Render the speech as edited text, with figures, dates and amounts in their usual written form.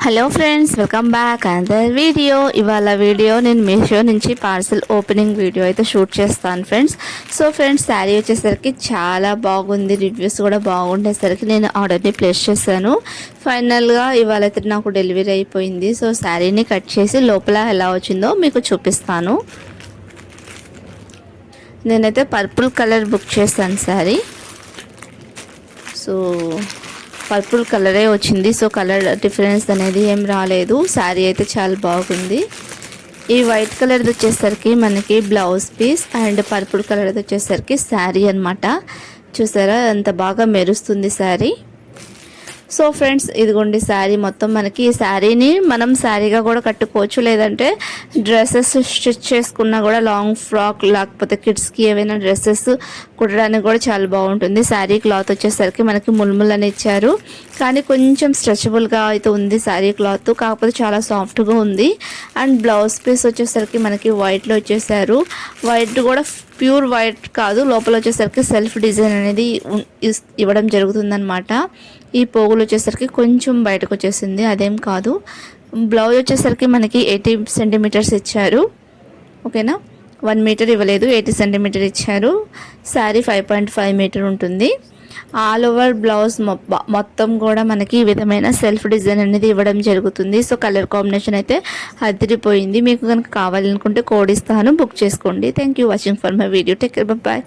Hello friends, welcome back another video. ఇవాళ video నేను మీషో నుంచి పార్సల్ ఓపెనింగ్ వీడియో అయితే షూట్ చేస్తాను ఫ్రెండ్స్. సో ఫ్రెండ్స్, శారీ వచ్చేసరికి చాలా బాగుంది, రివ్యూస్ కూడా బాగుండేసరికి నేను ఆర్డర్ని ప్లేస్ చేశాను. ఫైనల్గా ఇవాళ అయితే నాకు డెలివరీ అయిపోయింది. సో శారీని కట్ చేసి లోపల ఎలా వచ్చిందో మీకు చూపిస్తాను. నేనైతే పర్పుల్ కలర్ బుక్ చేశాను శారీ. సో పర్పుల్ కలరే వచ్చింది. సో కలర్ డిఫరెన్స్ అనేది ఏం రాలేదు. శారీ అయితే చాలా బాగుంది. ఈ వైట్ కలర్ది వచ్చేసరికి మనకి బ్లౌజ్ పీస్ అండ్ పర్పుల్ కలర్ది వచ్చేసరికి శారీ అన్నమాట. చూసారా ఎంత బాగా మెరుస్తుంది శారీ. సో ఫ్రెండ్స్, ఇదిగోండి శారీ మొత్తం. మనకి ఈ శారీని మనం శారీగా కూడా కట్టుకోవచ్చు, లేదంటే డ్రెస్సెస్ స్టిచ్ చేసుకున్నా కూడా, లాంగ్ ఫ్రాక్ లేకపోతే కిడ్స్కి ఏవైనా డ్రెస్సెస్ కుట్టడానికి కూడా చాలా బాగుంటుంది. శారీ క్లాత్ వచ్చేసరికి మనకి ముల్ముల్ అని ఇచ్చారు, కానీ కొంచెం స్ట్రెచబుల్గా అయితే ఉంది శారీ క్లాత్, కాకపోతే చాలా సాఫ్ట్గా ఉంది. అండ్ బ్లౌజ్ పీస్ వచ్చేసరికి మనకి వైట్లో వచ్చేసారు. వైట్ కూడా ప్యూర్ వైట్ కాదు, లోపల వచ్చేసరికి సెల్ఫ్ డిజైన్ అనేది ఇవ్వడం జరుగుతుందన్నమాట. ఈ పోగులు వచ్చేసరికి కొంచెం బయటకు వచ్చేసింది, అదేం కాదు. బ్లౌజ్ వచ్చేసరికి మనకి 80 సెంటీమీటర్స్ ఇచ్చారు. ఓకేనా, 1 మీటర్ ఇవ్వలేదు, 80 సెంటీమీటర్ ఇచ్చారు. శారీ 5.5 మీటర్ ఉంటుంది. ఆల్ ఓవర్ బ్లౌజ్ మొత్తం కూడా మనకి ఈ విధమైన సెల్ఫ్ డిజైన్ అనేది ఇవ్వడం జరుగుతుంది. సో కలర్ కాంబినేషన్ అయితే అదిరిపోయింది. మీకు కనుక కావాలనుకుంటే కోడ్ ఇస్తాను, బుక్ చేసుకోండి. Thank you watching for my video. Take care, bye.